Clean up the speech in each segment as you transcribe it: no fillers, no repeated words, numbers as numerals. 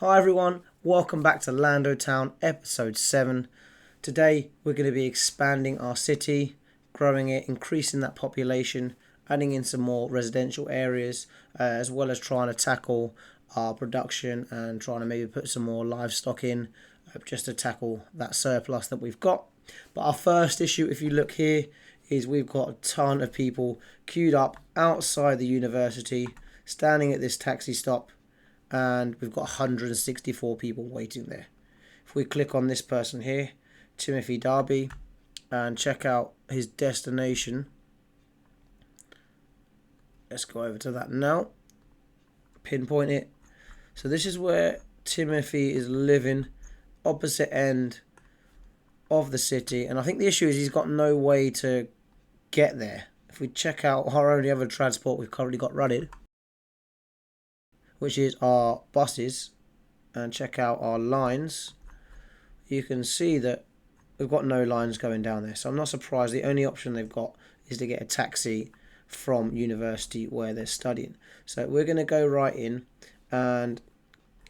Hi everyone, welcome back to Lando Town episode 7. Today we're going to be expanding our city, growing it, increasing that population, adding in some more residential areas, as well as trying to tackle our production and trying to maybe put some more livestock in, just to tackle that surplus that we've got. But our first issue, if you look here, is we've got a ton of people queued up outside the university, standing at this taxi stop, and we've got 164 people waiting there. If we click on this person here, Timothy Darby, and check out his destination, let's go over to that now, pinpoint it. So this is where Timothy is living, opposite end of the city, and I think the issue is he's got no way to get there. If we check out our only other transport we've currently got running, which is our buses, and check out our lines, you can see that we've got no lines going down there. So I'm not surprised. The only option they've got is to get a taxi from university where they're studying. So we're going to go right in and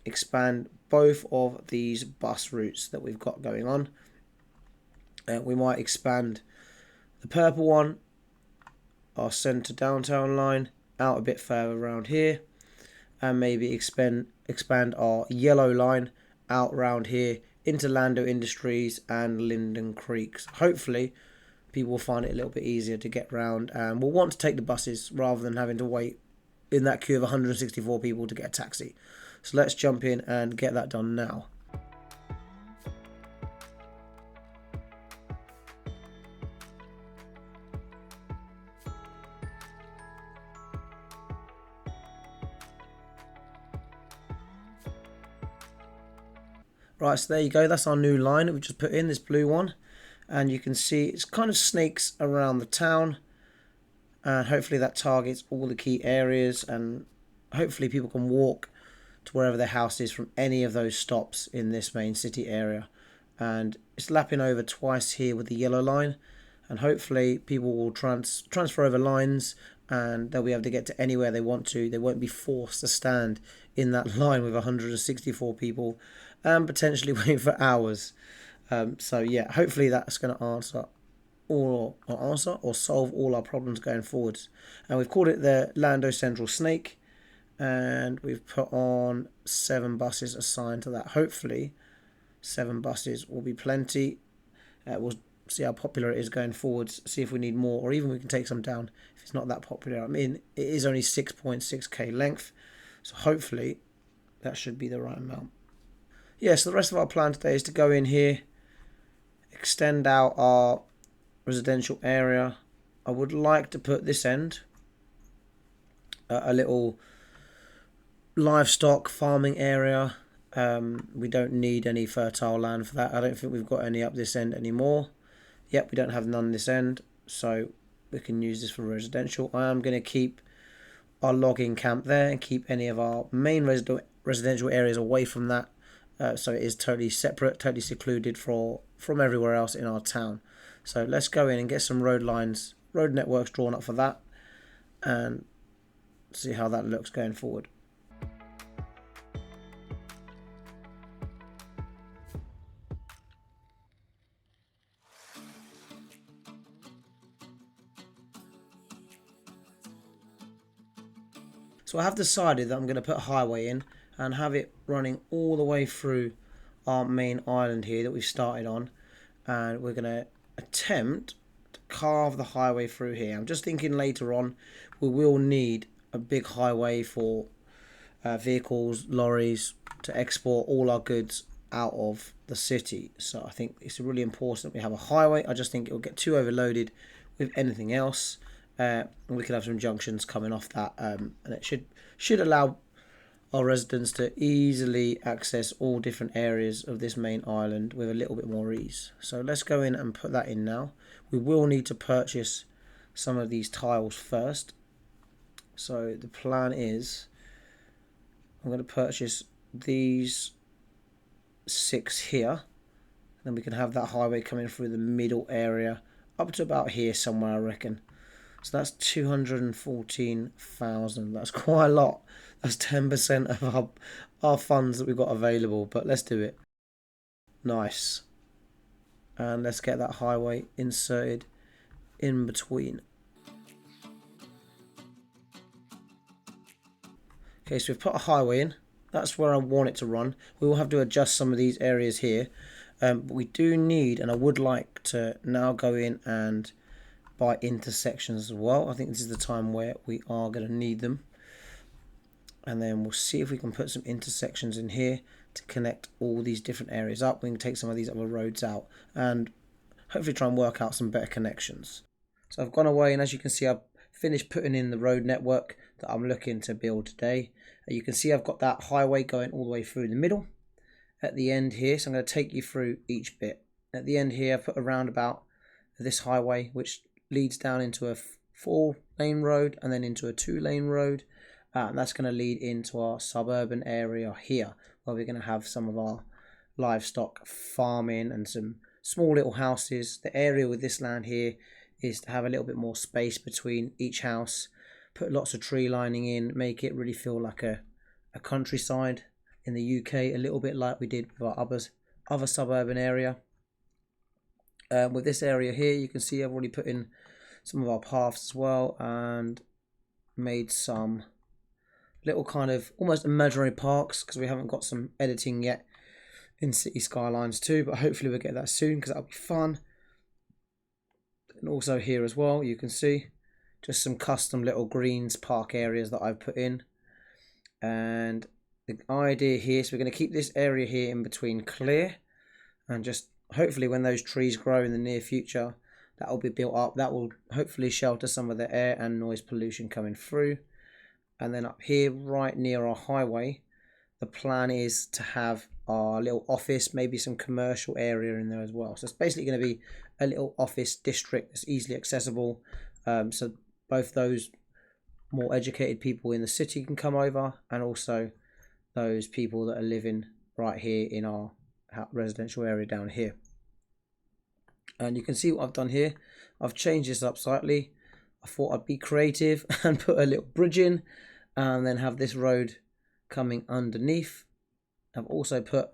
expand both of these bus routes that we've got going on. We might expand the purple one, our centre downtown line, out a bit further around here, and maybe expand our yellow line out around here into Lando Industries and Linden Creek. So hopefully people will find it a little bit easier to get around and will want to take the buses rather than having to wait in that queue of 164 people to get a taxi. So let's jump in and get that done now. Right, so there you go, that's our new line that we just put in, this blue one. And you can see it's kind of snakes around the town. And hopefully that targets all the key areas, and hopefully people can walk to wherever their house is from any of those stops in this main city area. And it's lapping over twice here with the yellow line, and hopefully people will transfer over lines and they'll be able to get to anywhere they want to. They won't be forced to stand in that line with 164 people and potentially wait for hours. So yeah, hopefully that's going to answer or solve all our problems going forwards. And we've called it the Lando Central Snake, and we've put on 7 buses assigned to that. Hopefully 7 buses will be plenty. We'll see how popular it is going forwards, see if we need more, or even we can take some down if it's not that popular. I mean, it is only 6.6k length, so hopefully that should be the right amount. Yeah, so the rest of our plan today is to go in here, extend out our residential area. I would like to put this end a little livestock farming area. We don't need any fertile land for that. I don't think we've got any up this end anymore. Yep, we don't have none this end, so we can use this for residential. I am going to keep our logging camp there and keep any of our main residential areas away from that, so it is totally separate, totally secluded from everywhere else in our town. So let's go in and get some road networks drawn up for that, and see how that looks going forward. So I have decided that I'm going to put a highway in and have it running all the way through our main island here that we've started on, and we're going to attempt to carve the highway through here. I'm just thinking later on we will need a big highway for vehicles, lorries, to export all our goods out of the city. So I think it's really important that we have a highway. I just think it will get too overloaded with anything else. We could have some junctions coming off that, and it should allow our residents to easily access all different areas of this main island with a little bit more ease. So let's go in and put that in now. We will need to purchase some of these tiles first. So the plan is I'm going to purchase these 6 here. Then we can have that highway coming through the middle area up to about here somewhere, I reckon. So that's 214,000. That's quite a lot. That's 10% of our funds that we've got available, but let's do it. Nice. And let's get that highway inserted in between. Okay, so we've put a highway in. That's where I want it to run. We will have to adjust some of these areas here. But we do need, and I would like to now go in and buy intersections as well. I think this is the time where we are going to need them. And then we'll see if we can put some intersections in here to connect all these different areas up. We can take some of these other roads out and hopefully try and work out some better connections. So I've gone away, and as you can see, I've finished putting in the road network that I'm looking to build today. You can see I've got that highway going all the way through the middle at the end here, so I'm going to take you through each bit. At the end here, I've put a roundabout for this highway, which leads down into a 4-lane road and then into a 2-lane road. And that's going to lead into our suburban area here, where we're going to have some of our livestock farming and some small little houses. The area with this land here is to have a little bit more space between each house, put lots of tree lining in, make it really feel like a countryside in the UK, a little bit like we did with our other suburban area. With this area here, you can see I've already put in some of our paths as well and made some little kind of almost imaginary parks, because we haven't got some editing yet in City Skylines 2, but hopefully we'll get that soon because that'll be fun. And also here as well, you can see just some custom little greens park areas that I've put in. And the idea here, so we're going to keep this area here in between clear, and just hopefully when those trees grow in the near future, that will be built up. That will hopefully shelter some of the air and noise pollution coming through. And then up here, right near our highway, the plan is to have our little office, maybe some commercial area in there as well. So it's basically going to be a little office district that's easily accessible. So both those more educated people in the city can come over, and also those people that are living right here in our residential area down here. And you can see what I've done here. I've changed this up slightly. I thought I'd be creative and put a little bridge in and then have this road coming underneath. I've also put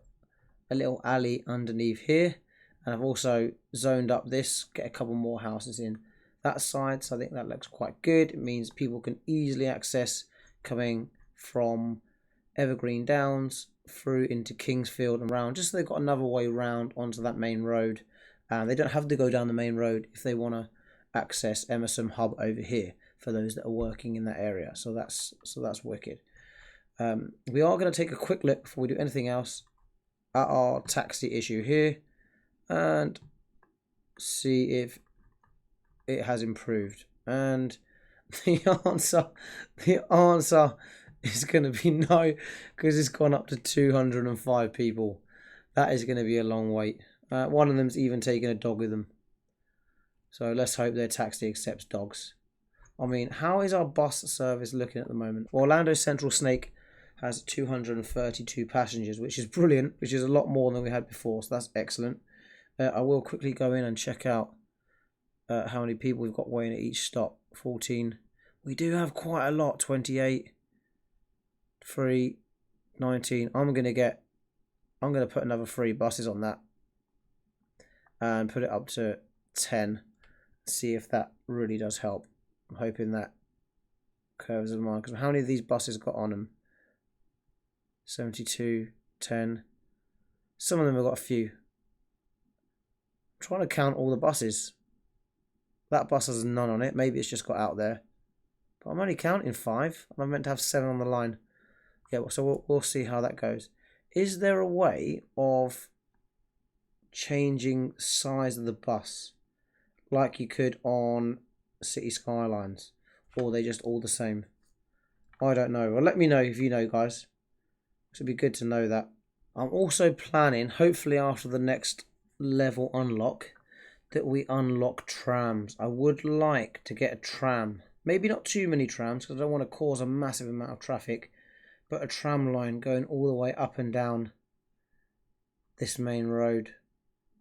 a little alley underneath here, and I've also zoned up this, get a couple more houses in that side. So I think that looks quite good. It means people can easily access coming from Evergreen Downs through into Kingsfield and round, just so they've got another way round onto that main road, and they don't have to go down the main road if they want to access Emerson Hub over here for those that are working in that area. So that's wicked. We are going to take a quick look before we do anything else at our taxi issue here and see if it has improved. And the answer is going to be no, because it's gone up to 205 people. That is going to be a long wait. One of them's even taking a dog with them. So let's hope their taxi accepts dogs. I mean, how is our bus service looking at the moment? Well, Orlando Central Snake has 232 passengers, which is brilliant, which is a lot more than we had before, so that's excellent. I will quickly go in and check out how many people we've got waiting at each stop. 14. We do have quite a lot. 28, 3, 19. I'm going to put another 3 buses on that and put it up to 10. See if that really does help. I'm hoping that curves of mine, because how many of these buses got on them? 72, 10. Some of them have got a few. I'm trying to count all the buses. That bus has none on it. Maybe it's just got out there. But I'm only counting 5. And I'm meant to have 7 on the line. Yeah, so we'll see how that goes. Is there a way of changing size of the bus like you could on City Skylines? Or are they just all the same? I don't know. Well, let me know if you know, guys. It would be good to know that. I'm also planning, hopefully after the next level unlock, that we unlock trams. I would like to get a tram. Maybe not too many trams, because I don't want to cause a massive amount of traffic, but a tram line going all the way up and down this main road.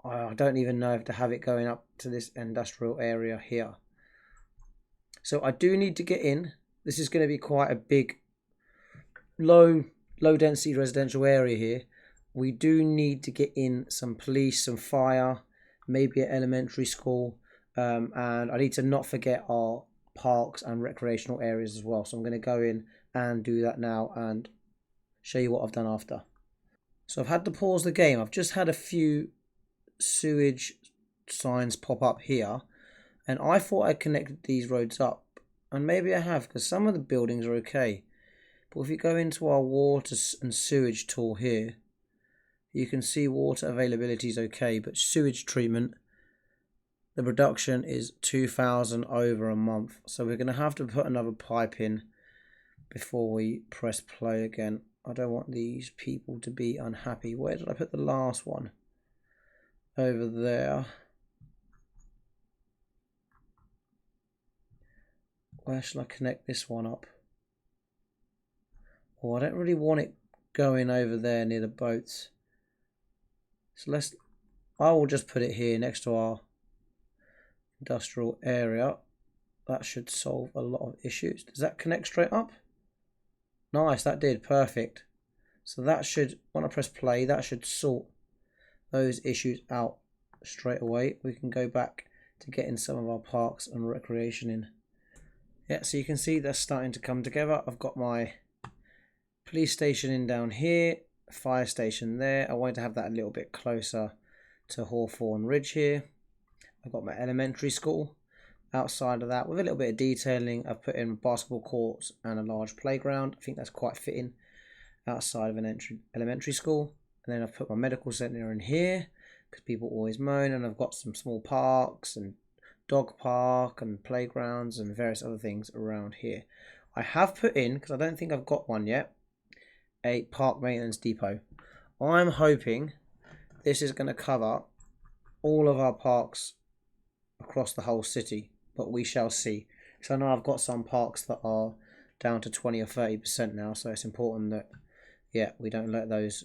I don't even know if to have it going up to this industrial area here. So I do need to get in. This is going to be quite a big, low density residential area here. We do need to get in some police, some fire, maybe an elementary school, and I need to not forget our parks and recreational areas as well. So I'm going to go in and do that now and show you what I've done after. So I've had to pause the game. I've just had a few sewage signs pop up here, and I thought I connected these roads up, and maybe I have, because some of the buildings are okay. But if you go into our water and sewage tool here, you can see water availability is okay, but sewage treatment, the production is 2,000 over a month. So we're going to have to put another pipe in before we press play again. I don't want these people to be unhappy. Where did I put the last one? Over there. Where shall I connect this one up? Oh, I don't really want it going over there near the boats. So I will just put it here next to our industrial area. That should solve a lot of issues. Does that connect straight up? Nice, that did, perfect. So that should, when I press play, that should sort those issues out straight away. We can go back to getting some of our parks and recreation in. Yeah, so you can see that's starting to come together. I've got my police station in down here, fire station there. I wanted to have that a little bit closer to Hawthorne Ridge here. I've got my elementary school. Outside of that, with a little bit of detailing, I've put in basketball courts and a large playground. I think that's quite fitting outside of an elementary school. And then I've put my medical centre in here because people always moan. And I've got some small parks and dog park and playgrounds and various other things around here. I have put in, because I don't think I've got one yet, a park maintenance depot. I'm hoping this is going to cover all of our parks across the whole city, but we shall see. So I know I've got some parks that are down to 20 or 30% now, so it's important that, yeah, we don't let those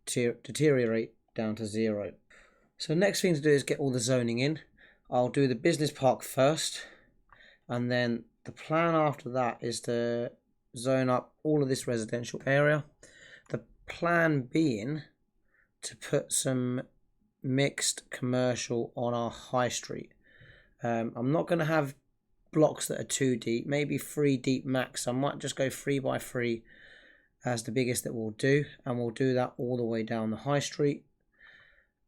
deteriorate down to zero. So next thing to do is get all the zoning in. I'll do the business park first, and then the plan after that is to zone up all of this residential area. The plan being to put some mixed commercial on our high street. I'm not going to have blocks that are too deep, maybe 3 deep max. I might just go 3 by 3 as the biggest that we'll do, and we'll do that all the way down the high street.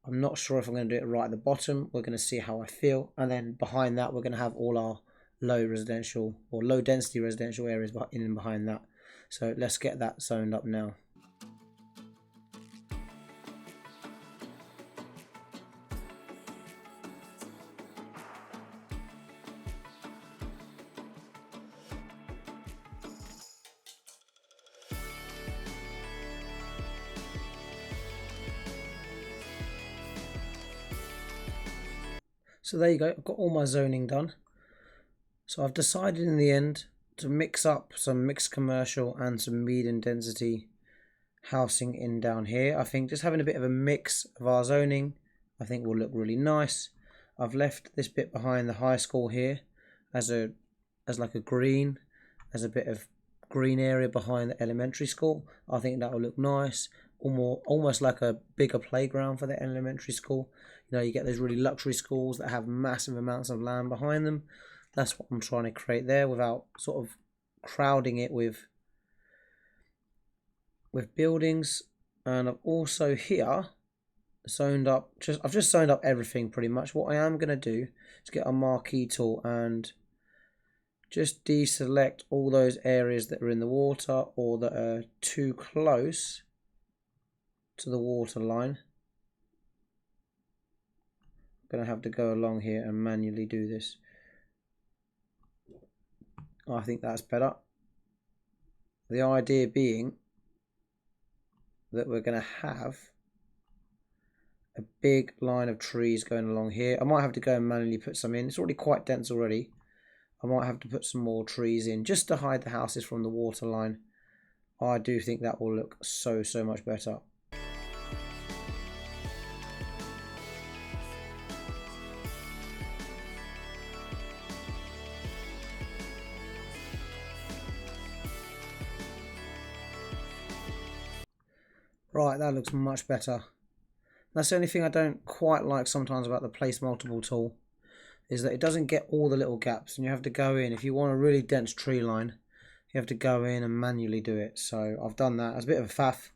I'm not sure if I'm going to do it right at the bottom. We're going to see how I feel, and then behind that we're going to have all our low residential or low density residential areas in and behind that. So let's get that zoned up now. So there you go, I've got all my zoning done. So I've decided in the end to mix up some mixed commercial and some medium density housing in down here. I think just having a bit of a mix of our zoning, I think will look really nice. I've left this bit behind the high school here as like a green, as a bit of green area behind the elementary school. I think that will look nice. Almost like a bigger playground for the elementary school. You know, you get those really luxury schools that have massive amounts of land behind them. That's what I'm trying to create there without sort of crowding it with buildings. And I've also here zoned up, I've just zoned up everything pretty much. What I am going to do is get a marquee tool and just deselect all those areas that are in the water or that are too close to the water line. I'm going to have to go along here and manually do this. I think that's better. The idea being that we're going to have a big line of trees going along here. I might have to go and manually put some in. It's already quite dense already. I might have to put some more trees in just to hide the houses from the water line. I do think that will look so much better. Right, that looks much better. That's the only thing I don't quite like sometimes about the place multiple tool, is that it doesn't get all the little gaps, and you have to go in. If you want a really dense tree line, you have to go in and manually do it. So I've done that. It's a bit of a faff,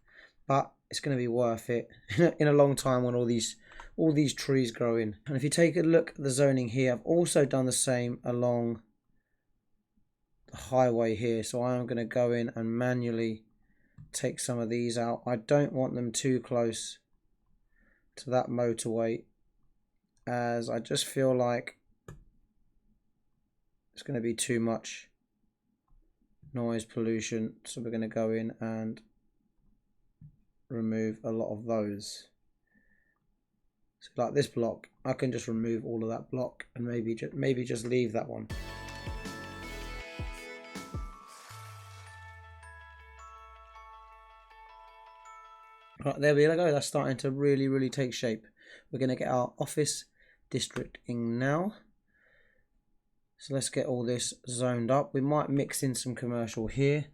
but it's going to be worth it in a long time when all these trees grow in. And if you take a look at the zoning here, I've also done the same along the highway here. So I am going to go in and manually take some of these out. I don't want them too close to that motorway, as I just feel like it's going to be too much noise pollution. So we're going to go in and remove a lot of those. So like this block, I can just remove all of that block and maybe just leave that one. Right, there we go. That's starting to really take shape. We're going to get our office district in now. So let's get all this zoned up. We might mix in some commercial here.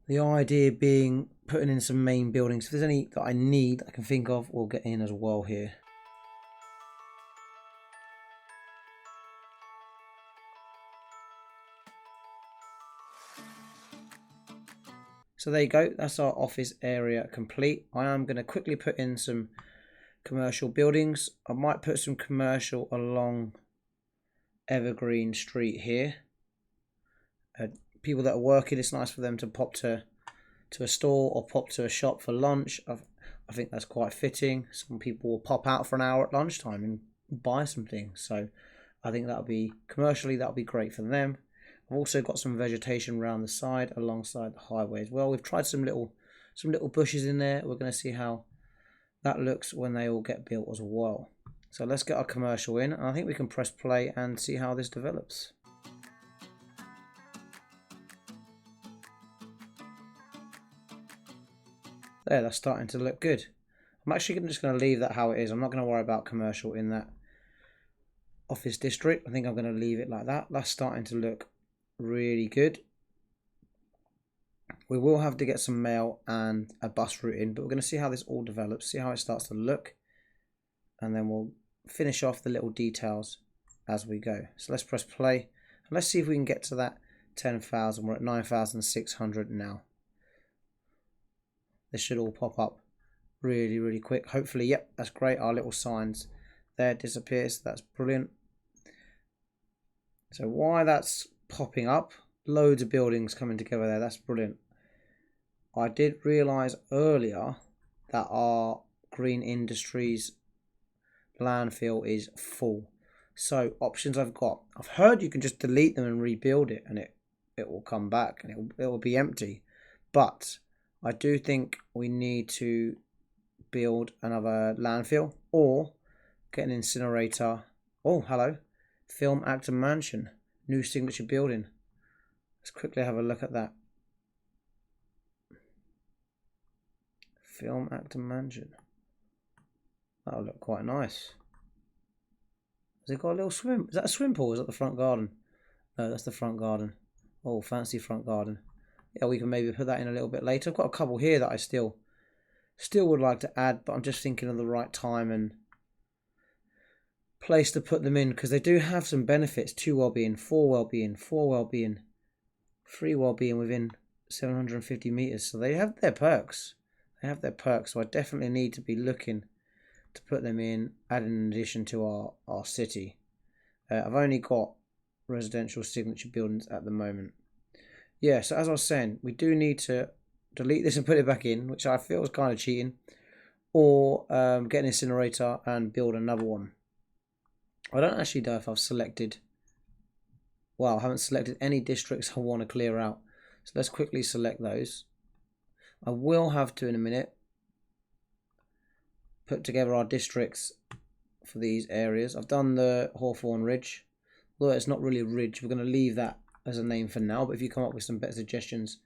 The idea being putting in some main buildings. If there's any that I need, I can think of, we'll get in as well here. So there you go, that's our office area complete. I am going to quickly put in some commercial buildings. I might put some commercial along Evergreen Street here. People that are working, it's nice for them to pop to a store or pop to a shop for lunch. I think that's quite fitting. Some people will pop out for an hour at lunchtime and buy some things. So I think that'll be, commercially, that'll be great for them. I've also got some vegetation around the side alongside the highway as well. We've tried some little bushes in there. We're going to see how that looks when they all get built as well. So let's get our commercial in, and I think we can press play and see how this develops. There, that's starting to look good. I'm actually just going to leave that how it is. I'm not going to worry about commercial in that office district. I think I'm going to leave it like that. That's starting to look really good. We will have to get some mail and a bus route in, but we're going to see how this all develops, see how it starts to look, and then we'll finish off the little details as we go. So let's press play, and let's see if we can get to that 10,000. We're at 9,600 now. This should all pop up really quick. Hopefully, yep, that's great. Our little signs there disappears. That's brilliant. So why that's popping up, loads of buildings coming together there. That's brilliant. I did realise earlier that our green industries landfill is full. So options I've got. I've heard you can just delete them and rebuild it, and it will come back and it will be empty. But I do think we need to build another landfill or get an incinerator. Oh, hello. Film actor mansion. New signature building. Let's quickly have a look at that. Film actor mansion. That'll look quite nice. Has it got a little swim? Is that a swim pool? Or is that the front garden? No, that's the front garden. Oh, fancy front garden. Yeah, we can maybe put that in a little bit later. I've got a couple here that I still would like to add, but I'm just thinking of the right time and place to put them in, because they do have some benefits. 2 well-being, 4 well-being, 4 well-being, 3 well-being within 750 meters. So they have their perks. So I definitely need to be looking to put them in, add in addition to our city. I've only got residential signature buildings at the moment. Yeah, so as I was saying, we do need to delete this and put it back in, which I feel is kind of cheating, or get an incinerator and build another one. I don't actually know if I've selected, well, I haven't selected any districts I want to clear out. So let's quickly select those. I will have to, in a minute, put together our districts for these areas. I've done the Hawthorne Ridge, although it's not really a ridge. We're going to leave that as a name for now, but if you come up with some better suggestions,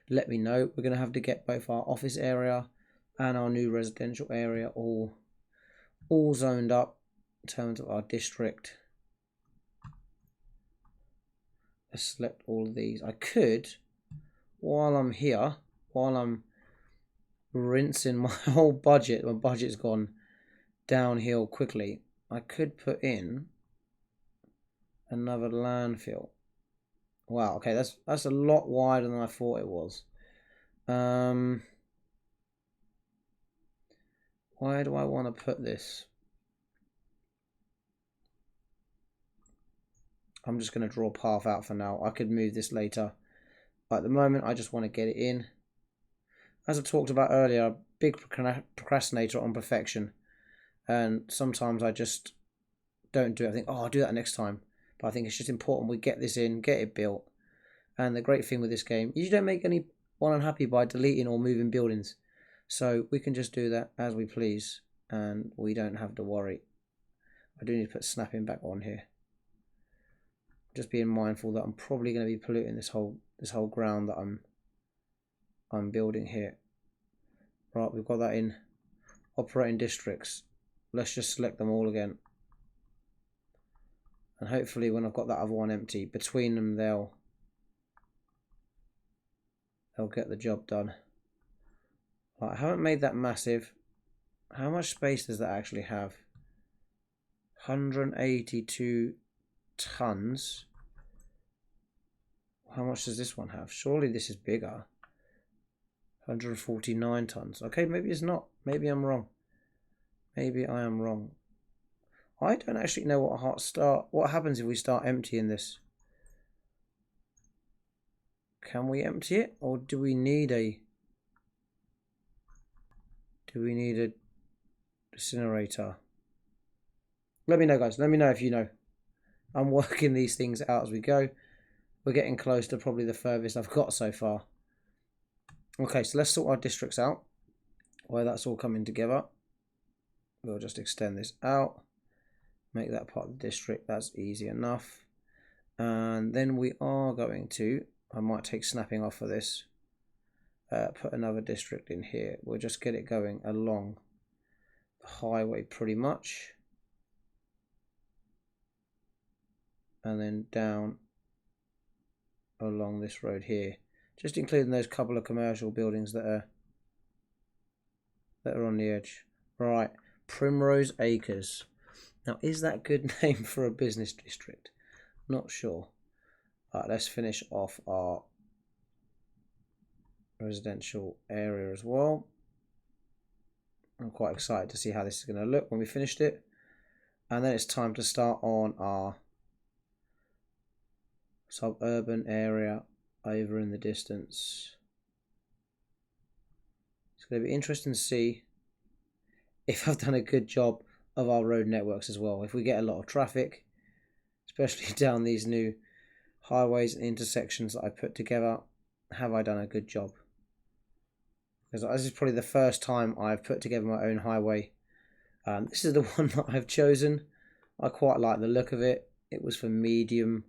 let me know. We're going to have to get both our office area and our new residential area all zoned up in terms of our district. Let's select all of these. I could, while I'm here, while I'm rinsing my whole budget. My budget's gone downhill quickly. I could put in another landfill. Wow, okay, that's a lot wider than I thought it was. Where do I want to put this? I'm just going to draw a path out for now. I could move this later. But at the moment, I just want to get it in. As I talked about earlier, a big procrastinator on perfection. And sometimes I just don't do it. I think, oh, I'll do that next time. But I think it's just important we get this in, get it built. And the great thing with this game, you don't make anyone unhappy by deleting or moving buildings. So we can just do that as we please. And we don't have to worry. I do need to put snapping back on here. Just being mindful that I'm probably going to be polluting this whole ground that I'm building here. Right, we've got that in. Operating districts. Let's just select them all again. And hopefully when I've got that other one empty, between them they'll get the job done. Right, I haven't made that massive. How much space does that actually have? 182 tons. How much does this one have? Surely this is bigger. 149 tons. Okay, maybe it's not. Maybe I'm wrong. Maybe I am wrong. I don't actually know what happens if we start emptying this. Can we empty it, or do we need a incinerator? Let me know, guys. Let me know if you know. I'm working these things out as we go. We're getting close to probably the furthest I've got so far. Okay, so let's sort our districts out where that's all coming together. We'll just extend this out, make that part of the district. That's easy enough. And then we are going to, I might take snapping off for this, put another district in here. We'll just get it going along the highway pretty much. And then down along this road here, just including those couple of commercial buildings that are on the edge. Right, Primrose Acres. Now, is that a good name for a business district? Not sure. Right, let's finish off our residential area as well. I'm quite excited to see how this is going to look when we finished it. And then it's time to start on our suburban area over in the distance. It's going to be interesting to see if I've done a good job of our road networks as well. If we get a lot of traffic, especially down these new highways and intersections that I put together, have I done a good job? Because this is probably the first time I've put together my own highway. This is the one that I've chosen. I quite like the look of it. It was for medium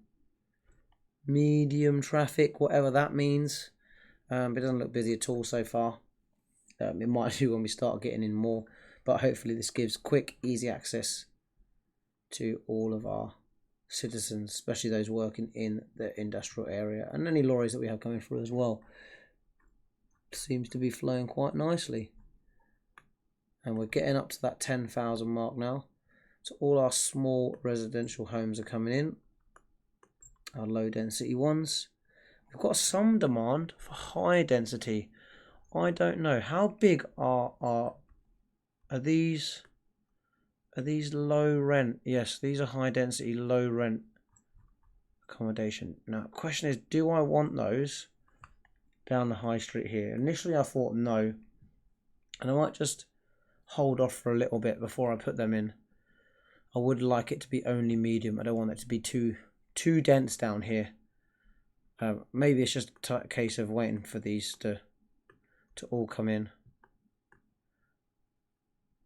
traffic, whatever that means. It doesn't look busy at all so far. It might do when we start getting in more, but hopefully this gives quick, easy access to all of our citizens, especially those working in the industrial area, and any lorries that we have coming through as well. Seems to be flowing quite nicely, and we're getting up to that 10,000 mark now. So all our small residential homes are coming in, our low density ones. We've got some demand for high density. I don't know how big are these low rent? Yes, these are high density, low rent accommodation. Now, the question is, do I want those down the high street here? Initially, I thought no, and I might just hold off for a little bit before I put them in. I would like it to be only medium. I don't want it to be too dense down here. Maybe it's just a case of waiting for these to all come in.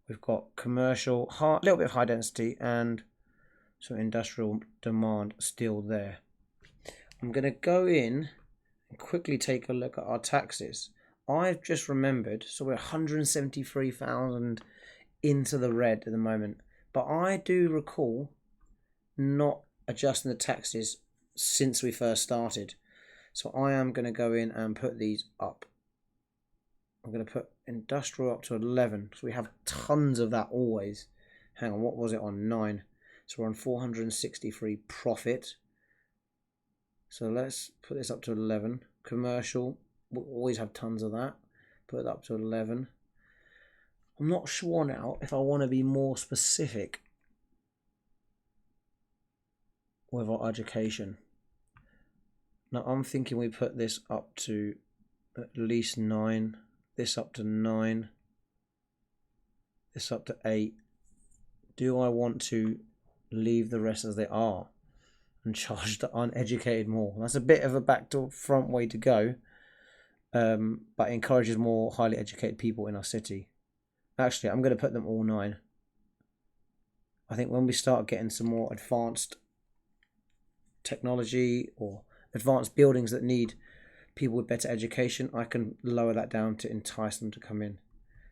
We've got commercial, a little bit of high density, and some industrial demand still there. I'm going to go in and quickly take a look at our taxes. I've just remembered, so we're 173,000 into the red at the moment. But I do recall not adjusting the taxes since we first started. So I am going to go in and put these up. I'm going to put industrial up to 11. So we have tons of that always. Hang on, what was it on 9? So we're on 463 profit. So let's put this up to 11. Commercial, we'll always have tons of that. Put it up to 11. I'm not sure now if I want to be more specific with our education. Now I'm thinking we put this up to at least 9, this up to 9, this up to 8. Do I want to leave the rest as they are and charge the uneducated more? That's a bit of a back to front way to go, but it encourages more highly educated people in our city. Actually, I'm going to put them all 9. I think when we start getting some more advanced technology or advanced buildings that need people with better education, I can lower that down to entice them to come in.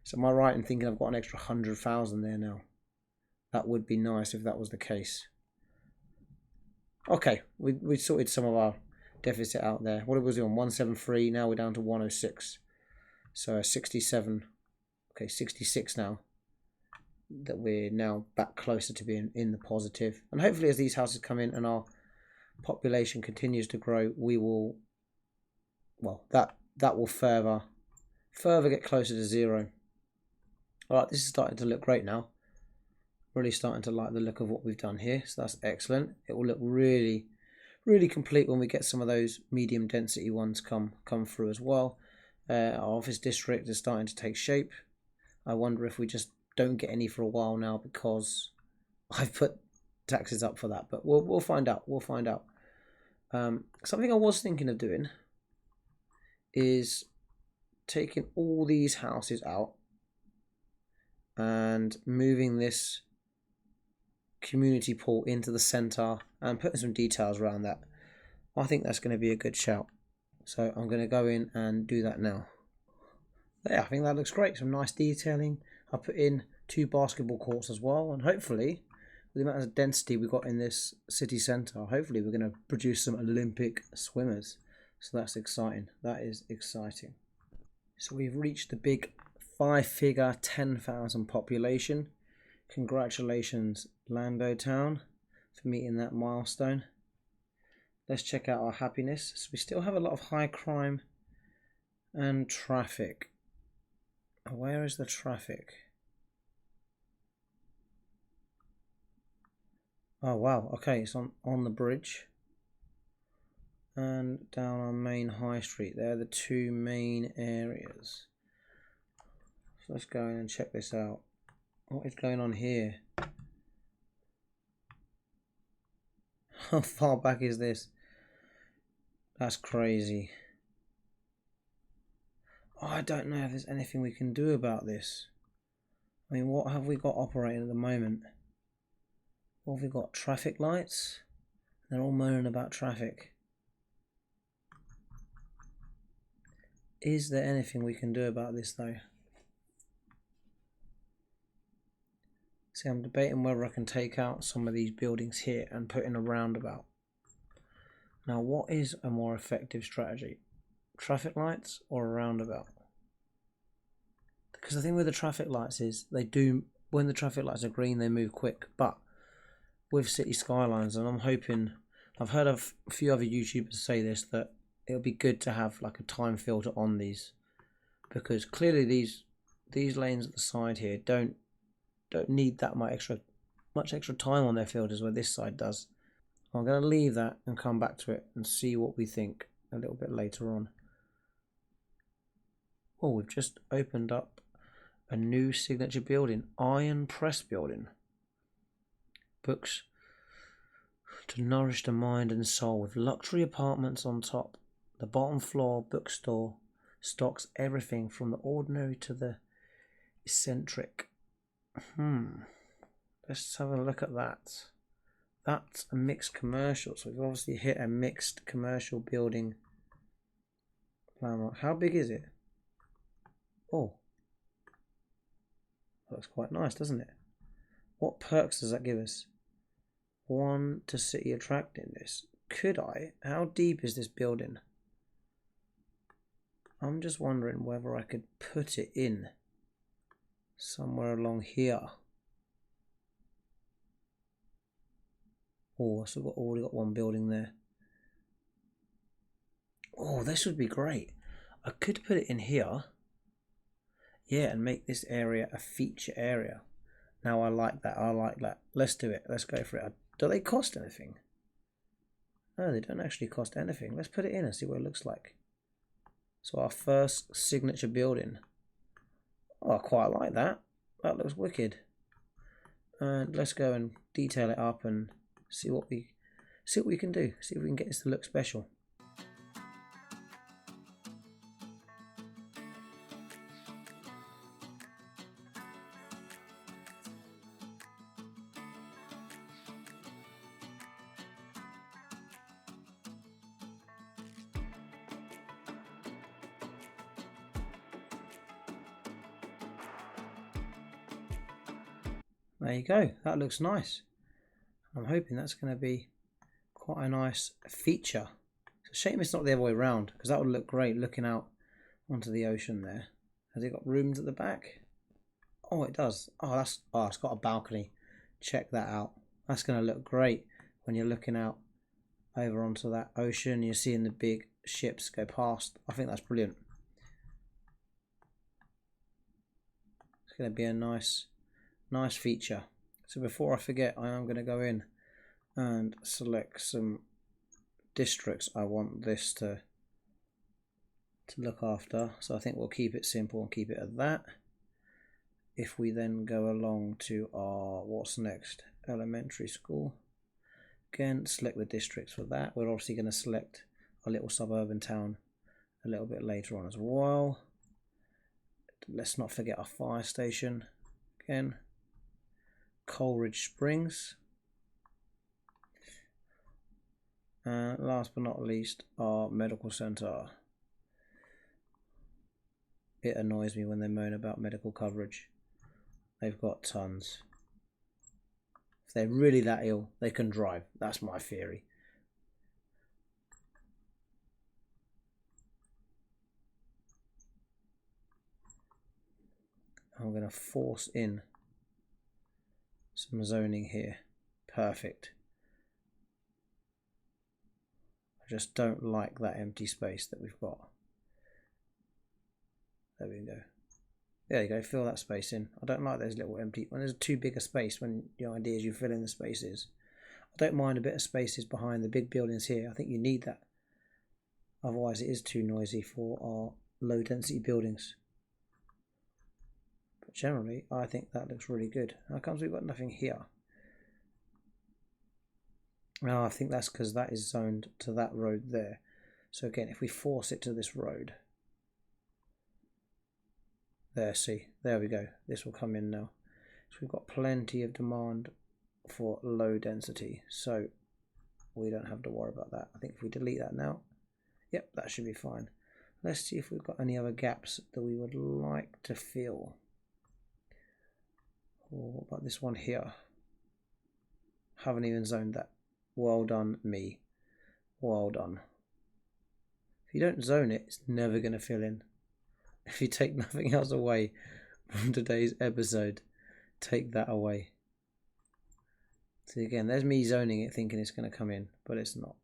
So am I right in thinking I've got an extra 100,000 there now? That would be nice if that was the case. Okay, we sorted some of our deficit out there. What was it on? 173, now we're down to 106. So 67, okay, 66 now. That we're now back closer to being in the positive. And hopefully as these houses come in and our population continues to grow, we will, well, that will further get closer to 0. Alright, this is starting to look great now. Really starting to like the look of what we've done here, so that's excellent. It will look really complete when we get some of those medium density ones come through as well. Our office district is starting to take shape. I wonder if we just don't get any for a while now because I've put taxes up for that, but we'll find out. Something I was thinking of doing is taking all these houses out and moving this community pool into the center and putting some details around that. I think that's going to be a good shout, so I'm going to go in and do that now. Yeah, I think that looks great. Some nice detailing. I put in 2 basketball courts as well, and hopefully with the amount of density we've got in this city centre, hopefully we're going to produce some Olympic swimmers. So that's exciting. That is exciting. So we've reached the big 5-figure 10,000 population. Congratulations, Lando Town, for meeting that milestone. Let's check out our happiness. So we still have a lot of high crime and traffic. Where is the traffic? Oh wow, okay, it's on the bridge and down our main high street. They're the 2 main areas. So let's go in and check this out. What is going on here? How far back is this? That's crazy. Oh, I don't know if there's anything we can do about this. I mean, what have we got operating at the moment? What have we got? Traffic lights? They're all moaning about traffic. Is there anything we can do about this though? See, I'm debating whether I can take out some of these buildings here and put in a roundabout. Now, what is a more effective strategy? Traffic lights or a roundabout? Because the thing with the traffic lights is they do, when the traffic lights are green, they move quick. But with city skylines, and I'm hoping, I've heard of a few other YouTubers say this, that it'll be good to have like a time filter on these, because clearly these lanes at the side here don't need that much extra time on their filters where this side does. I'm going to leave that and come back to it and see what we think a little bit later on. Oh, we've just opened up a new signature building, Iron Press building. Books to nourish the mind and soul with luxury apartments on top. The bottom floor bookstore stocks everything from the ordinary to the eccentric. Let's have a look at that. That's a mixed commercial, so we've obviously hit a mixed commercial building landmark. How big is it? Oh, looks quite nice, doesn't it? What perks does that give us? 1 to city attractiveness. Could I? How deep is this building? I'm just wondering whether I could put it in somewhere along here. Oh, so I've already got one building there. Oh, this would be great. I could put it in here. Yeah, and make this area a feature area. Now I like that. I like that. Let's do it. Let's go for it. Do they cost anything? No, they don't actually cost anything. Let's put it in and see what it looks like. So our first signature building. Oh, I quite like that. That looks wicked. And let's go and detail it up and see what we can do. See if we can get this to look special. There you go. That looks nice. I'm hoping that's going to be quite a nice feature. It's a shame it's not the other way around, because that would look great looking out onto the ocean there. Has it got rooms at the back? Oh, it does. Oh, it's got a balcony. Check that out. That's going to look great when you're looking out over onto that ocean. You're seeing the big ships go past. I think that's brilliant. It's going to be a nice feature. So before I forget, I am going to go in and select some districts I want this to look after. So I think we'll keep it simple and keep it at that. If we then go along to our what's next, elementary school, again select the districts for that. We're obviously going to select a little suburban town a little bit later on as well. Let's not forget our fire station again. Coleridge Springs, and last but not least our medical centre. It annoys me when they moan about medical coverage. They've got tons. If they're really that ill, they can drive. That's my theory. I'm going to force in some zoning here. Perfect. I just don't like that empty space that we've got. There we go. There you go, fill that space in. I don't like those little empty, when there's too big a space, when the idea is you fill in the spaces. I don't mind a bit of spaces behind the big buildings here. I think you need that. Otherwise it is too noisy for our low density buildings. But generally, I think that looks really good. How comes we've got nothing here? No, I think that's because that is zoned to that road there. So again, if we force it to this road. There, see, there we go. This will come in now. So we've got plenty of demand for low density. So we don't have to worry about that. I think if we delete that now, yep, that should be fine. Let's see if we've got any other gaps that we would like to fill. Or what about this one here? Haven't even zoned that. Well done, me. Well done. If you don't zone it, it's never going to fill in. If you take nothing else away from today's episode, take that away. So again, there's me zoning it, thinking it's going to come in, but it's not.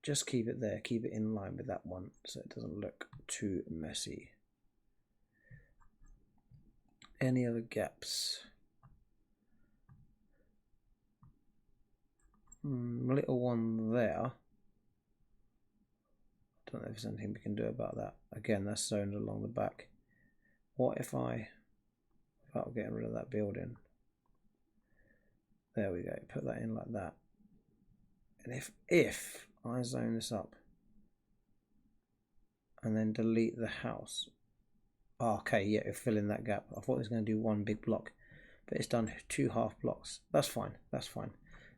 Just keep it there, keep it in line with that one so it doesn't look too messy. Any other gaps? Little one there. I don't know if there's anything we can do about that. Again, that's zoned along the back. What if without getting rid of that building? There we go, put that in like that. And if I zone this up and then delete the house. Oh, okay, yeah, it'll fill in that gap. I thought it was going to do one big block, but it's done 2 half blocks. That's fine, that's fine.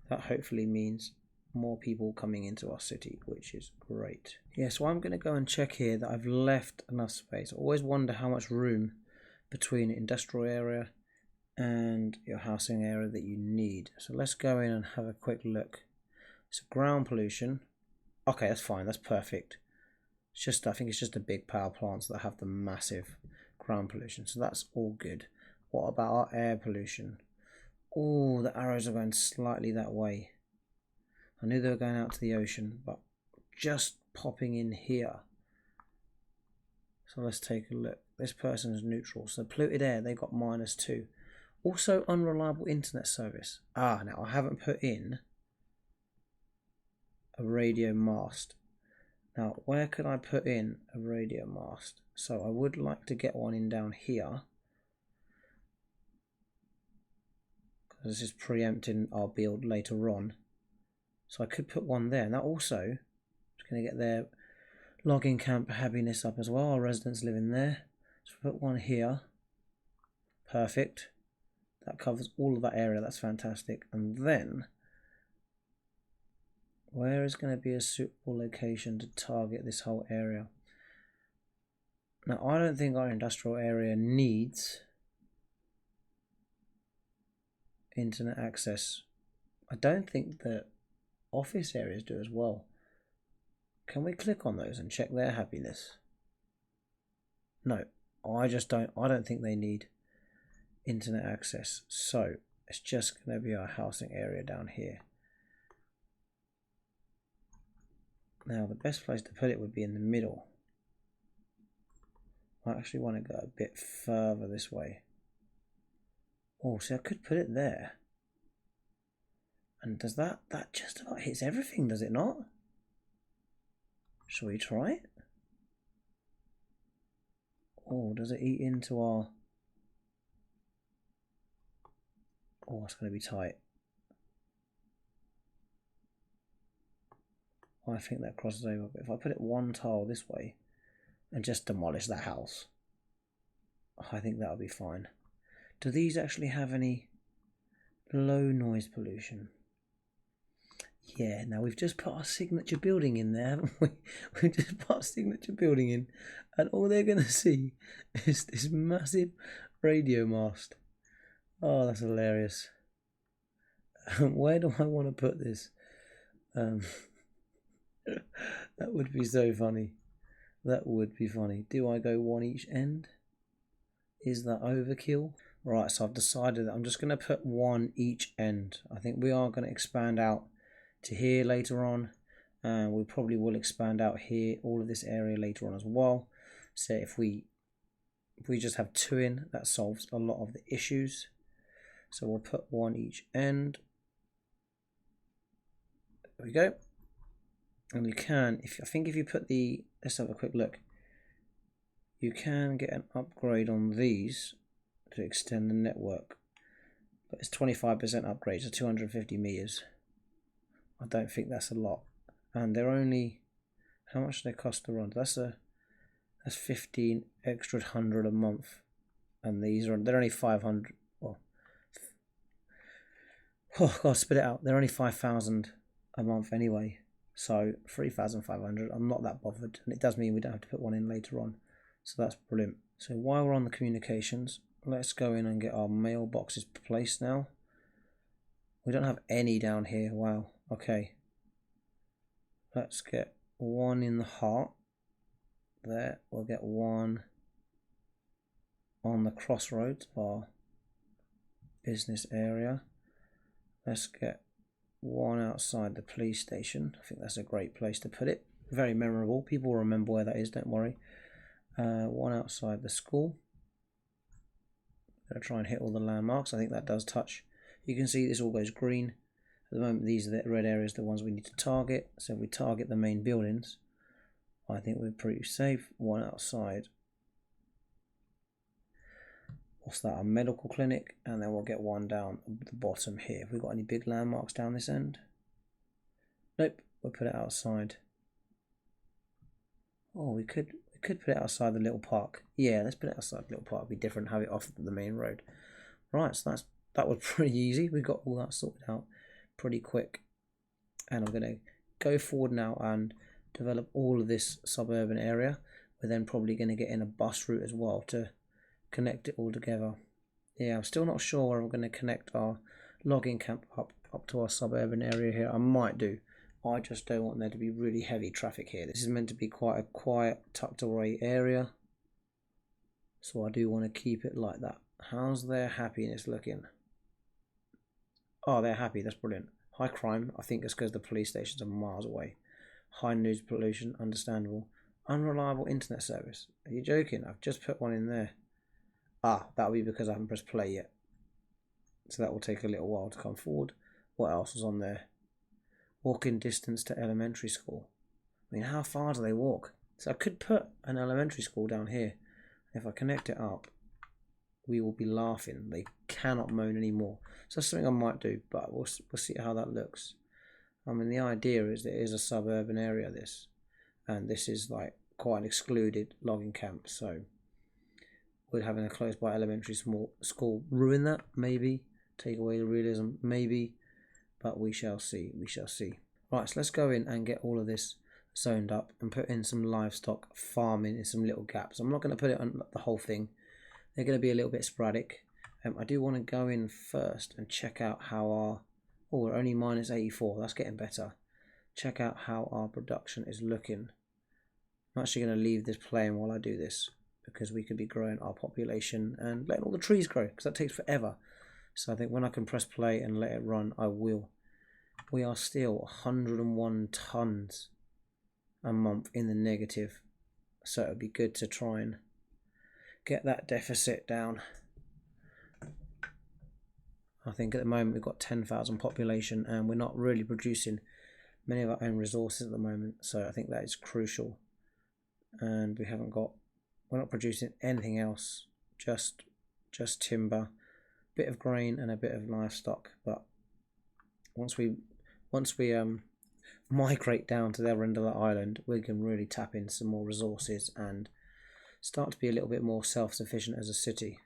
That hopefully means more people coming into our city, which is great. Yeah, so I'm going to go and check here that I've left enough space. I always wonder how much room between industrial area and your housing area that you need. So let's go in and have a quick look. So ground pollution. Okay, that's fine. That's perfect. It's just, I think it's just the big power plants that have the massive ground pollution. So that's all good. What about our air pollution? Oh, the arrows are going slightly that way. I knew they were going out to the ocean, but just popping in here. So let's take a look. This person is neutral. So polluted air, they got -2. Also unreliable internet service. Now I haven't put in a radio mast. Now, where could I put in a radio mast? So I would like to get one in down here, because this is preempting our build later on. So I could put one there. Now also, it's going to get their logging camp happiness up as well. Our residents live in there. So put one here. Perfect. That covers all of that area. That's fantastic. And then, where is going to be a suitable location to target this whole area? Now, I don't think our industrial area needs internet access. I don't think that office areas do as well. Can we click on those and check their happiness? No, I don't think they need internet access. So it's just going to be our housing area down here. Now the best place to put it would be in the middle. I actually want to go a bit further this way. Oh, see, I could put it there. And does that just about hits everything, does it not? Shall we try it? Oh, does it eat into our... Oh, it's going to be tight. I think that crosses over. But if I put it one tile this way and just demolish that house, I think that'll be fine. Do these actually have any low noise pollution? Yeah, now we've just put our signature building in there, haven't we? We've just put our signature building in, and all they're going to see is this massive radio mast. Oh, that's hilarious. Where do I want to put this? That would be so funny. That would be funny. Do I go one each end? Is that overkill? Right, so I've decided that I'm just going to put one each end. I think we are going to expand out to here later on. And we probably will expand out here, all of this area later on as well. So if we just have two in, that solves a lot of the issues. So we'll put one each end. There we go. And you can, I think if you put let's have a quick look. You can get an upgrade on these to extend the network. But it's 25% upgrade, so 250 meters. I don't think that's a lot. And they're only, how much do they cost to run? That's 15 extra 100 a month. And they're only 500. Well, oh God, spit it out. They're only 5,000 a month anyway. So 3,500. I'm not that bothered, and it does mean we don't have to put one in later on. So that's brilliant. So while we're on the communications, let's go in and get our mailboxes placed now. We don't have any down here. Wow. Okay. Let's get one in the heart. There. We'll get one on the crossroads of our business area. Let's get one outside the police station. I think that's a great place to put it. Very memorable. People will remember where that is, don't worry. One outside the school. I'm going to try and hit all the landmarks. I think that does touch. You can see this all goes green. At the moment, these are the red areas, the ones we need to target. So if we target the main buildings, I think we're pretty safe. One outside. What's that? A medical clinic. And then we'll get one down the bottom here. Have we got any big landmarks down this end? Nope. We'll put it outside. Oh, we could put it outside the little park. Yeah, let's put it outside the little park. It'd be different, have it off the main road. Right, so that was pretty easy. We got all that sorted out pretty quick. And I'm going to go forward now and develop all of this suburban area. We're then probably going to get in a bus route as well to connect it all together. Yeah, I'm still not sure where I'm going to connect our logging camp up to our suburban area here. I might do. I just don't want there to be really heavy traffic here. This is meant to be quite a quiet, tucked away area. So I do want to keep it like that. How's their happiness looking? Oh, they're happy. That's brilliant. High crime. I think it's because the police stations are miles away. High noise pollution. Understandable. Unreliable internet service. Are you joking? I've just put one in there. Ah, that'll be because I haven't pressed play yet. So that will take a little while to come forward. What else was on there? Walking distance to elementary school. I mean, how far do they walk? So I could put an elementary school down here. If I connect it up, we will be laughing. They cannot moan anymore. So that's something I might do, but we'll see how that looks. I mean, the idea is that it is a suburban area, this. And this is like quite an excluded logging camp. So would having a close by elementary school ruin that? Maybe. Take away the realism? Maybe. But we shall see. We shall see. Right, so let's go in and get all of this zoned up and put in some livestock farming in some little gaps. I'm not going to put it on the whole thing. They're going to be a little bit sporadic. I do want to go in first and check out how our... Oh, we're only minus 84. That's getting better. Check out how our production is looking. I'm actually going to leave this playing while I do this, because we could be growing our population and letting all the trees grow, because that takes forever. So I think when I can press play and let it run, I will. We are still 101 tons a month in the negative. So it would be good to try and get that deficit down. I think at the moment we've got 10,000 population and we're not really producing many of our own resources at the moment. So I think that is crucial. And we're not producing anything else, just timber, bit of grain and a bit of livestock. But once we migrate down to the other end of the island, we can really tap in some more resources and start to be a little bit more self-sufficient as a city.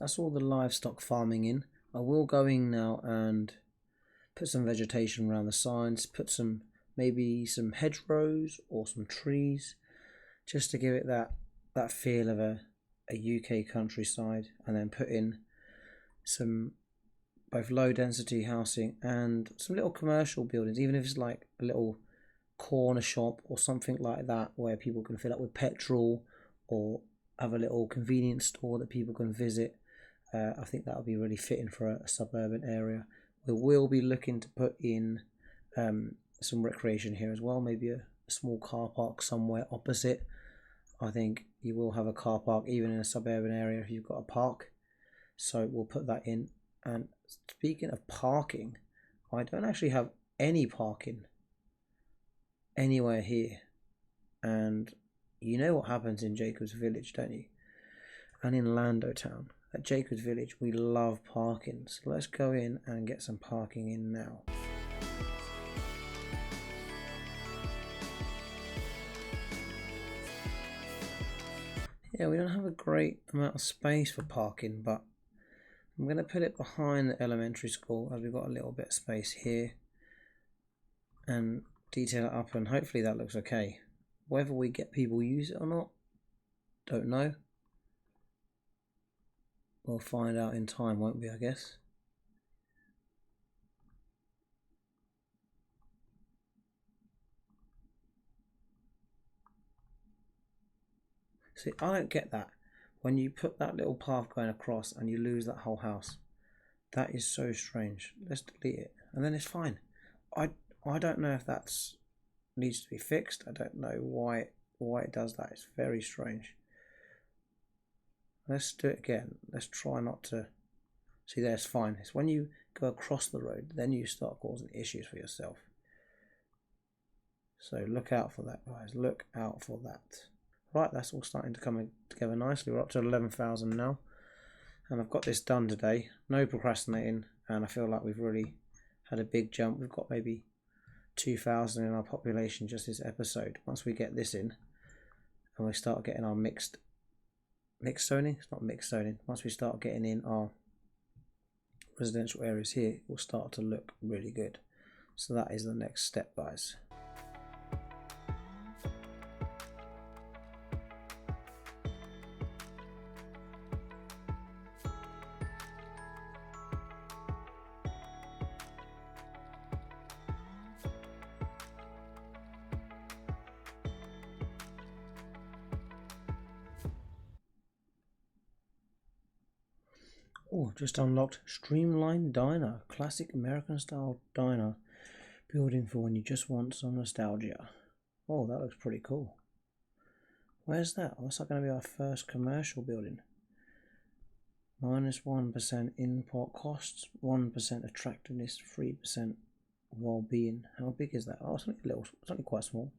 That's all the livestock farming in. I will go in now and put some vegetation around the sides, put maybe some hedgerows or some trees, just to give it that feel of a UK countryside, and then put in some both low density housing and some little commercial buildings, even if it's like a little corner shop or something like that, where people can fill up with petrol or have a little convenience store that people can visit. I think that would be really fitting for a suburban area. We will be looking to put in some recreation here as well, maybe a small car park somewhere opposite. I think you will have a car park even in a suburban area if you've got a park. So we'll put that in. And speaking of parking, I don't actually have any parking anywhere here. And you know what happens in Jacob's Village, don't you? And in Lando Town. At Jacob's Village, we love parking. So let's go in and get some parking in now. Yeah, we don't have a great amount of space for parking, but I'm going to put it behind the elementary school, as we've got a little bit of space here, and detail it up, and hopefully that looks okay. Whether we get people use it or not, don't know. We'll find out in time, won't we, I guess. See, I don't get that. When you put that little path going across and you lose that whole house. That is so strange. Let's delete it. And then it's fine. I don't know if that's needs to be fixed. I don't know why it does that. It's very strange. Let's do it again. Let's try not to... See, there's fine. It's when you go across the road, then you start causing issues for yourself. So look out for that, guys. Look out for that. Right, that's all starting to come together nicely. We're up to 11,000 now. And I've got this done today. No procrastinating. And I feel like we've really had a big jump. We've got maybe 2,000 in our population just this episode. Once we get this in, and we start getting our mixed zoning. It's not mixed zoning. Once we start getting in our residential areas here will start to look really good. So that is the next step, guys. Oh, just unlocked Streamlined Diner, classic American style diner building for when you just want some nostalgia. Oh, that looks pretty cool. Where's that? Oh, that's not going to be our first commercial building. -1% import costs, 1% attractiveness, 3% well-being. How big is that? Oh, it's only a little, it's only quite small.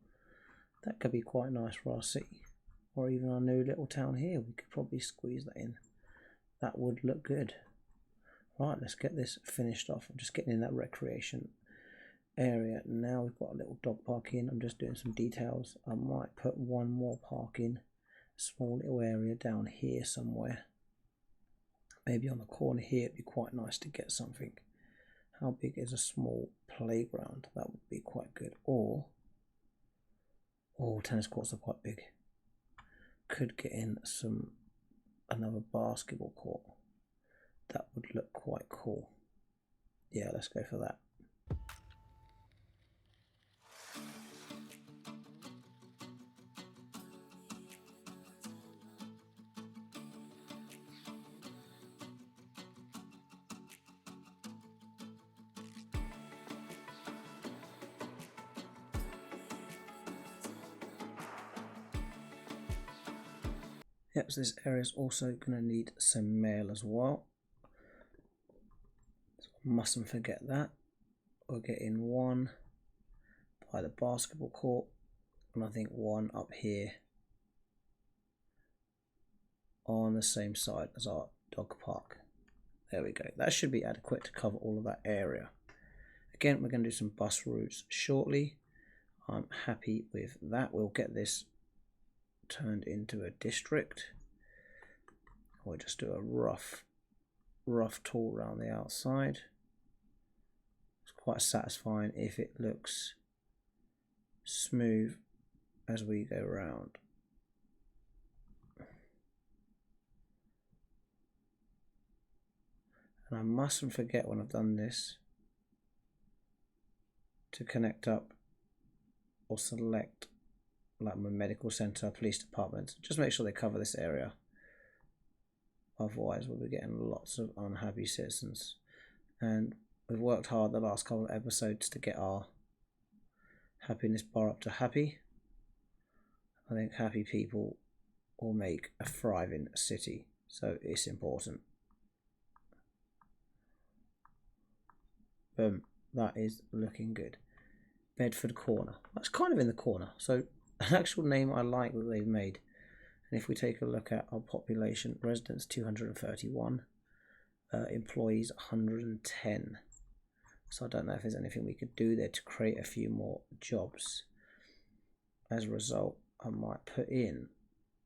That could be quite nice for our city, or even our new little town here. We could probably squeeze that in. That would look good. Right, let's get this finished off. I'm just getting in that recreation area. Now we've got a little dog park in. I'm just doing some details. I might put one more park in, a small little area down here somewhere. Maybe on the corner here, it'd be quite nice to get something. How big is a small playground? That would be quite good. Or, oh, tennis courts are quite big. Could get in another basketball court. That would look quite cool. Yeah, let's go for that. Yep, so this area is also going to need some mail as well. So mustn't forget that. We'll get in one by the basketball court, and I think one up here on the same side as our dog park. There we go. That should be adequate to cover all of that area. Again, we're going to do some bus routes shortly. I'm happy with that. We'll get this turned into a district. We'll just do a rough tour around the outside. It's quite satisfying if it looks smooth as we go around. And I mustn't forget when I've done this to connect up or select like my medical centre, police department. Just make sure they cover this area. Otherwise we'll be getting lots of unhappy citizens. And we've worked hard the last couple of episodes to get our happiness bar up to happy. I think happy people will make a thriving city, so it's important. Boom, that is looking good. Bedford Corner, that's kind of in the corner, so an actual name I like that they've made. And if we take a look at our population, residents 231, employees 110. So I don't know if there's anything we could do there to create a few more jobs. As a result, I might put in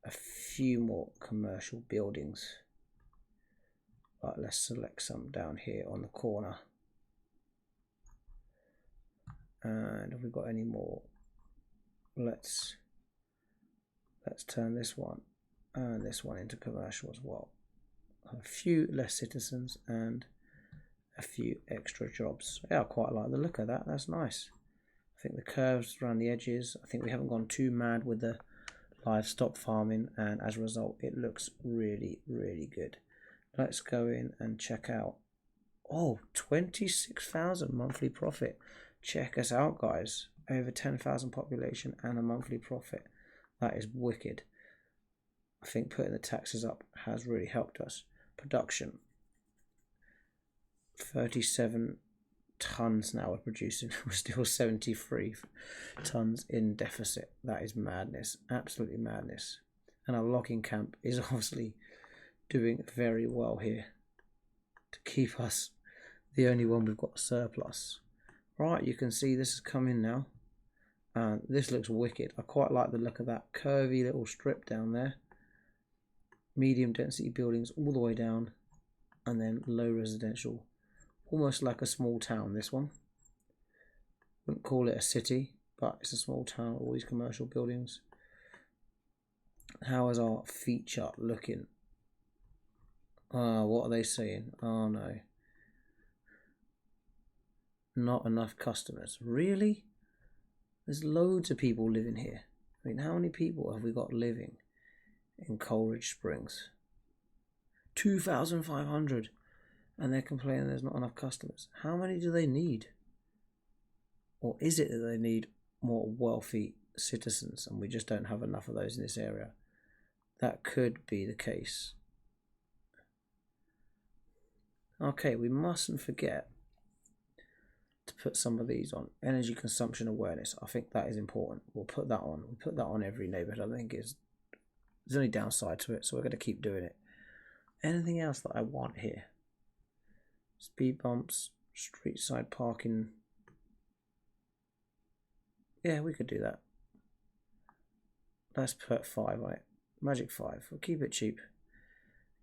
a few more commercial buildings. But let's select some down here on the corner. And have we got any more? Let's turn this one and this one into commercial as well. A few less citizens and a few extra jobs. Yeah, I quite like the look of that. That's nice. I think the curves around the edges, I think we haven't gone too mad with the livestock farming, and as a result it looks really, really good. Let's go in and check out. Oh, 26,000 monthly profit. Check us out, guys. Over 10,000 population and a monthly profit. That is wicked. I think putting the taxes up has really helped us. Production. 37 tons now we're producing. We're still 73 tons in deficit. That is madness. Absolutely madness. And our logging camp is obviously doing very well here to keep us the only one we've got surplus. Right, you can see this is coming now. And this looks wicked. I quite like the look of that curvy little strip down there. Medium density buildings all the way down, and then low residential Almost like a small town, this one. Wouldn't call it a city, but it's a small town, all these commercial buildings. How is our feature looking? What are they saying? Oh no. Not enough customers. Really? There's loads of people living here. I mean, how many people have we got living in Coleridge Springs? 2,500. And they're complaining there's not enough customers. How many do they need? Or is it that they need more wealthy citizens and we just don't have enough of those in this area? That could be the case. Okay, we mustn't forget to put some of these on. Energy consumption awareness. I think that is important. We'll put that on. We'll put that on every neighborhood. I think there's only downside to it, so we're going to keep doing it. Anything else that I want here? Speed bumps, street side parking. Yeah, we could do that. Let's put 5 on it. Magic 5. We'll keep it cheap.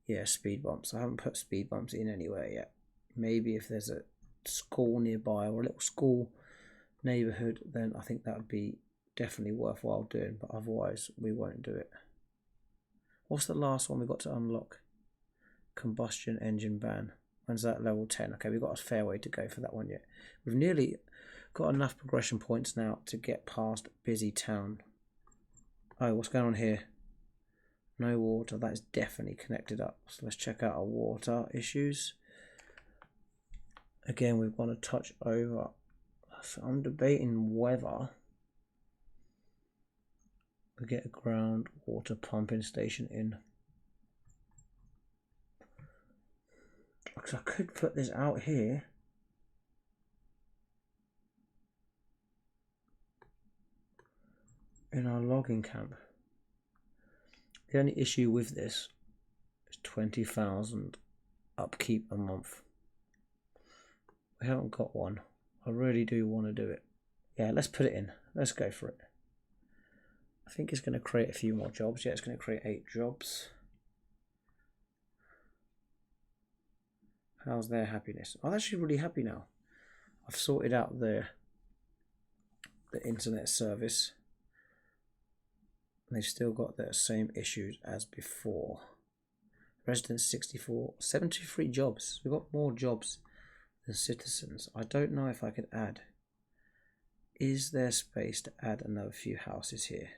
Yeah, speed bumps. I haven't put speed bumps in anywhere yet. Maybe if there's a school nearby or a little school neighborhood, then I think that would be definitely worthwhile doing, but otherwise we won't do it. What's the last one we got to unlock? Combustion engine ban. When's that? Level 10. Okay, we've got a fair way to go for that one yet. We've nearly got enough progression points now to get past busy town. Oh, what's going on here? No water. That is definitely connected up. So let's check out our water issues. Again, we want to touch over. So I'm debating whether we get a groundwater pumping station in. Because I could put this out here. In our logging camp. The only issue with this is 20,000 upkeep a month. We haven't got one. I really do want to do it. Yeah, let's put it in. Let's go for it. I think it's going to create a few more jobs. Yeah, it's going to create 8 jobs. How's their happiness? I'm actually really happy now. I've sorted out the internet service. They've still got the same issues as before. Residents 64, 73 jobs. We've got more jobs than citizens. I don't know if I could add. Is there space to add another few houses here?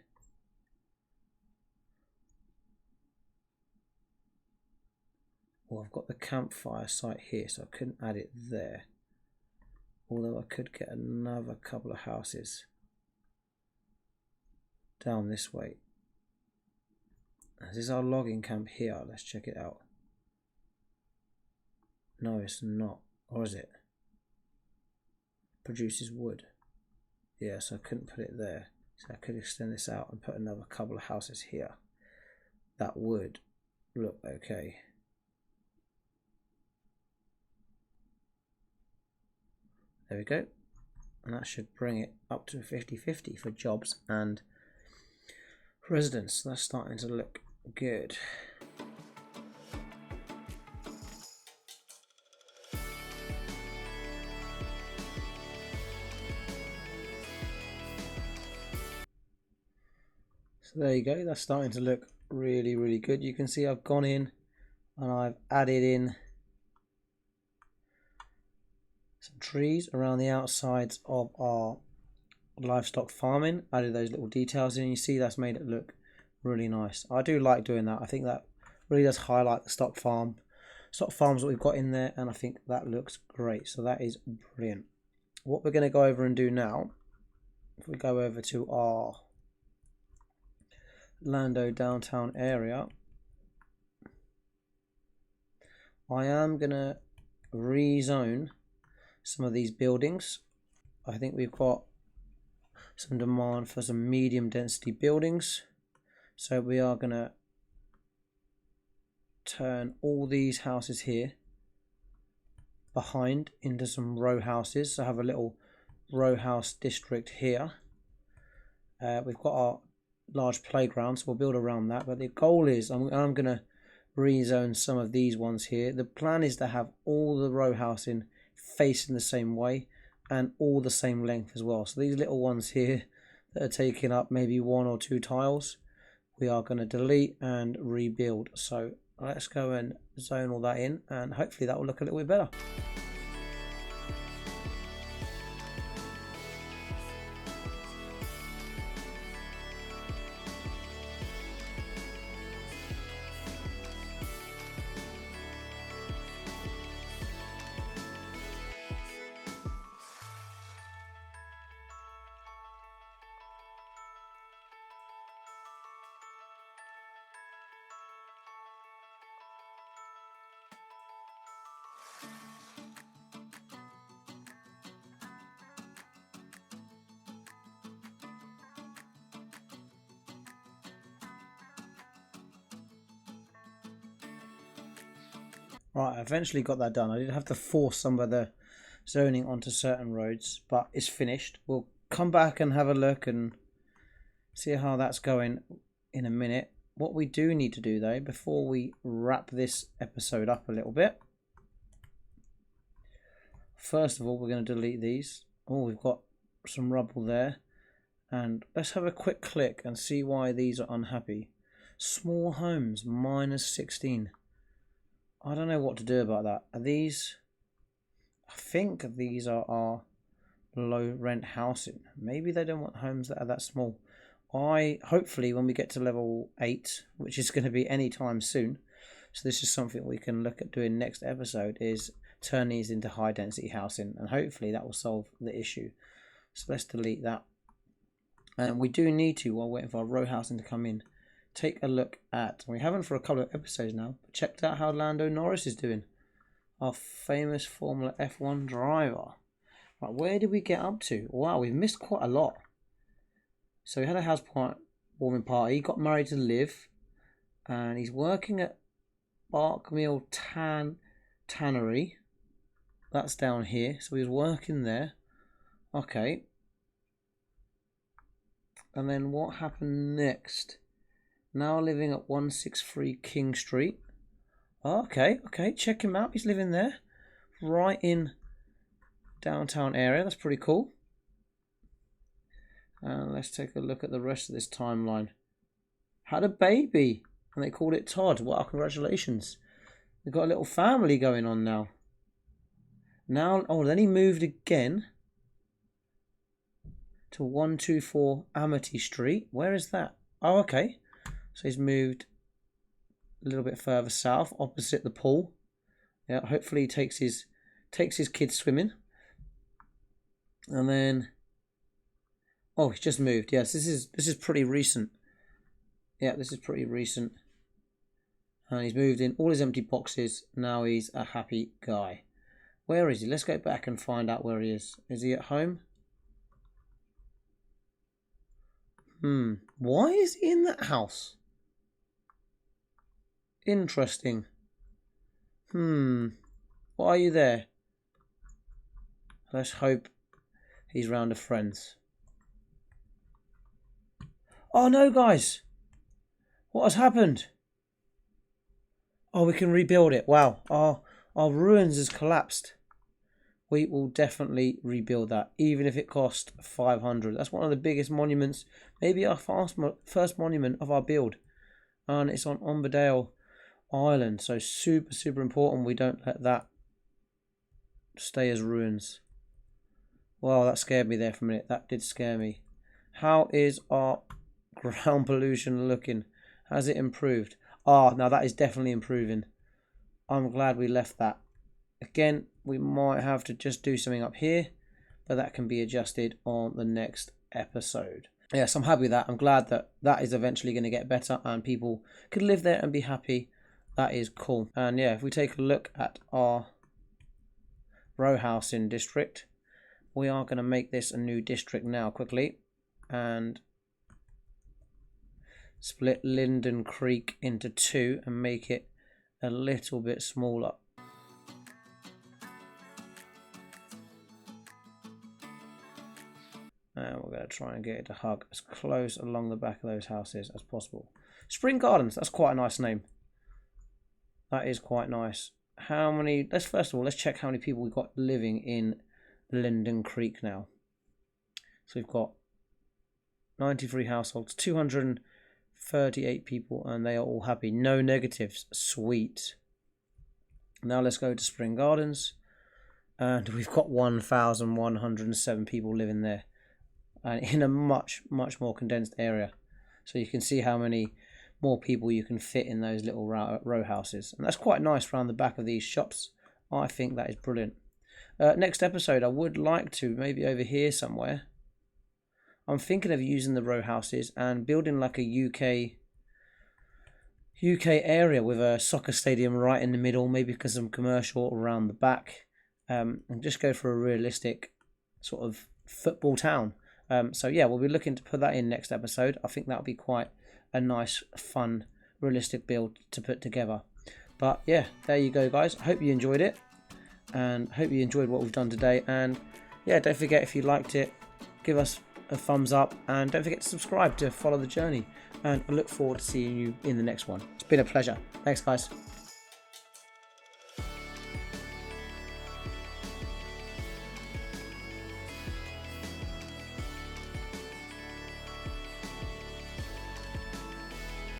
Well, I've got the campfire site here, so I couldn't add it there. Although I could get another couple of houses down this way. This is our logging camp here. Let's check it out. No, it's not. Or is it? Produces wood. Yeah, so I couldn't put it there. So I could extend this out and put another couple of houses here. That would look okay. There we go. And that should bring it up to 50-50 for jobs and residents. That's starting to look good. So there you go. That's starting to look really, really good. You can see I've gone in and I've added in some trees around the outsides of our livestock farming. Added those little details in. You see that's made it look really nice. I do like doing that. I think that really does highlight the stock farms that we've got in there, and I think that looks great. So that is brilliant. What we're going to go over and do now, if we go over to our Lando downtown area, I am going to rezone some of these buildings. I think we've got some demand for some medium density buildings, so we are going to turn all these houses here behind into some row houses. So have a little row house district here. We've got our large playground, so we'll build around that, but the goal is I'm going to rezone some of these ones here. The plan is to have all the row housing facing the same way and all the same length as well. So these little ones here that are taking up maybe 1 or 2 tiles, we are going to delete and rebuild. So let's go and zone all that in, and hopefully that will look a little bit better. Right, I eventually got that done. I did have to force some of the zoning onto certain roads, but it's finished. We'll come back and have a look and see how that's going in a minute. What we do need to do though, before we wrap this episode up a little bit, first of all, we're going to delete these. Oh, we've got some rubble there. And let's have a quick click and see why these are unhappy. Small homes, -16. I don't know what to do about that. Are these... I think these are our low rent housing. Maybe they don't want homes that are that small. Hopefully when we get to level 8, which is going to be any time soon, so this is something we can look at doing next episode, is turn these into high density housing, and hopefully that will solve the issue. So let's delete that. And we do need to, while waiting for our row housing to come in, take a look at, we haven't for a couple of episodes now, but checked out how Lando Norris is doing. Our famous Formula F1 driver. Right, where did we get up to? Wow, we've missed quite a lot. So we had a house warming party, he got married to Liv, and he's working at Barkmill Tannery. That's down here, so he was working there. Okay. And then what happened next? Now living at 163 King Street. Okay, check him out. He's living there. Right in downtown area. That's pretty cool. And let's take a look at the rest of this timeline. Had a baby. And they called it Todd. Wow, congratulations. They've got a little family going on now. Then he moved again to 124 Amity Street. Where is that? Oh, okay. So he's moved a little bit further south, opposite the pool. Yeah, hopefully he takes his kids swimming. And then, oh, he's just moved. Yes, this is pretty recent. Yeah, this is pretty recent. And he's moved in all his empty boxes. Now he's a happy guy. Where is he? Let's go back and find out where he is. Is he at home? Why is he in that house? Interesting. Why are you there? Let's hope he's round of friends. Oh no, guys! What has happened? Oh, we can rebuild it. Wow, our ruins has collapsed. We will definitely rebuild that, even if it costs 500. That's one of the biggest monuments, maybe our first monument of our build. And it's on Omberdale Island, so super important we don't let that stay as ruins. Wow, that scared me there for a minute. That did scare me. How is our ground pollution looking? Has it improved? Ah, now that is definitely improving. I'm glad we left that. Again, we might have to just do something up here, but that can be adjusted on the next episode. Yes, I'm happy with that. I'm glad that that is eventually going to get better and people could live there and be happy. That is cool. And yeah, if we take a look at our row housing district, we are going to make this a new district now quickly and split Linden Creek into 2 and make it a little bit smaller. And we're going to try and get it to hug as close along the back of those houses as possible. Spring Gardens, that's quite a nice name. That is quite nice. how many. First of all, let's check how many people we've got living in Linden Creek now. So we've got 93 households, 238 people, and they are all happy. No negatives. Sweet. Now let's go to Spring Gardens, and we've got 1,107 people living there, and in a much more condensed area. So you can see how many more people you can fit in those little row houses, and that's quite nice around the back of these shops. I think that is brilliant. Next episode, I would like to maybe over here somewhere. I'm thinking of using the row houses and building like a UK area with a soccer stadium right in the middle, maybe because some commercial around the back, and just go for a realistic sort of football town. So yeah, we'll be looking to put that in next episode. I think that'll be quite a nice, fun, realistic build to put together. But yeah, there you go, guys. I hope you enjoyed it, and hope you enjoyed what we've done today. And yeah, don't forget, if you liked it, give us a thumbs up, and don't forget to subscribe to follow the journey. And I look forward to seeing you in the next one. It's been a pleasure. Thanks, guys.